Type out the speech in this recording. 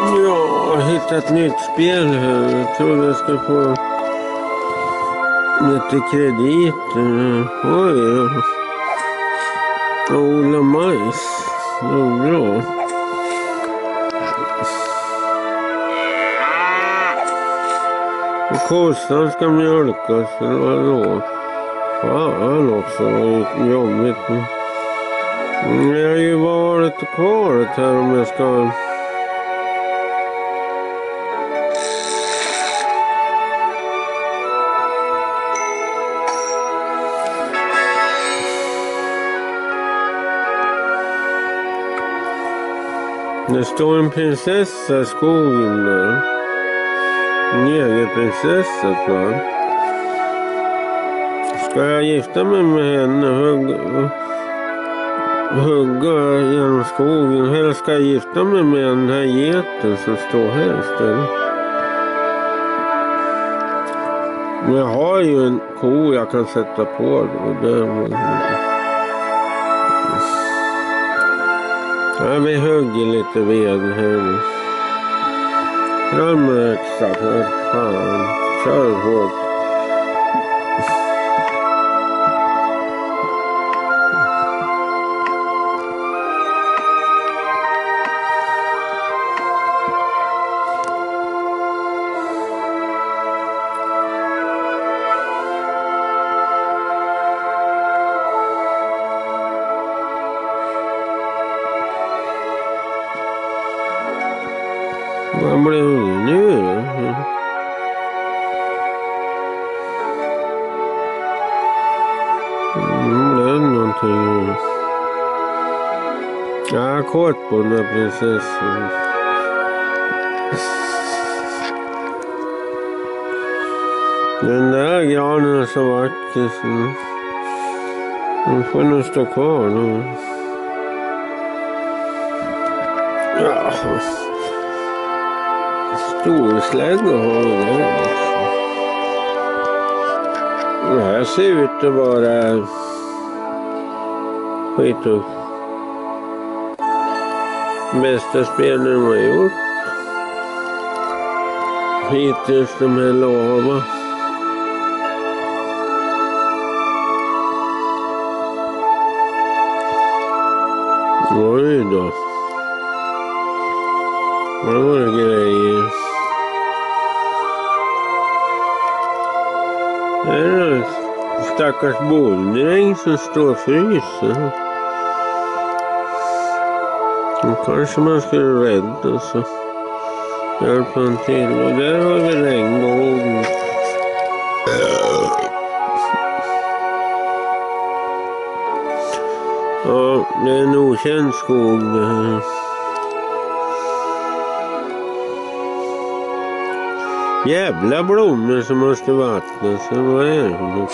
Jag har hittat ett nytt spel här. Jag tror jag ska få lite kredit. Oj, jag odlar majs. Det är bra. Och kossan ska mjölkas, eller vadå? Fan också, vad jobbigt. Jag har ju varit och kvaret här om jag ska... Det står en prinsessa i skogen där. En egen prinsessa, tror jag. Ska jag gifta mig med henne och hugga genom skogen? Eller ska jag gifta mig med den här geten som står här istället? Men jag har ju en ko jag kan sätta på då. Ja, vi hugger lite ved här. Fram med exakt här. Fan, kör hårt. Vad blev det nu då? Det är någonting. Ja, kort på den här prinsessan. Den där granen är så vacker. Så den får nog stå kvar nu. Ja. Storslägga har vi där. Det här ser ut att vara skit. Bästa spelen har gjort. Hittills de här lava. Oj då. Vad var det grejer? Det är en stackars bonddräng som står och fryser. Och kanske man skulle rädda så hjälpa han till. Och där har vi regnbågen. Ja, det är en okänd skog det här. Jävla blommor som måste vattnas. Vad är det?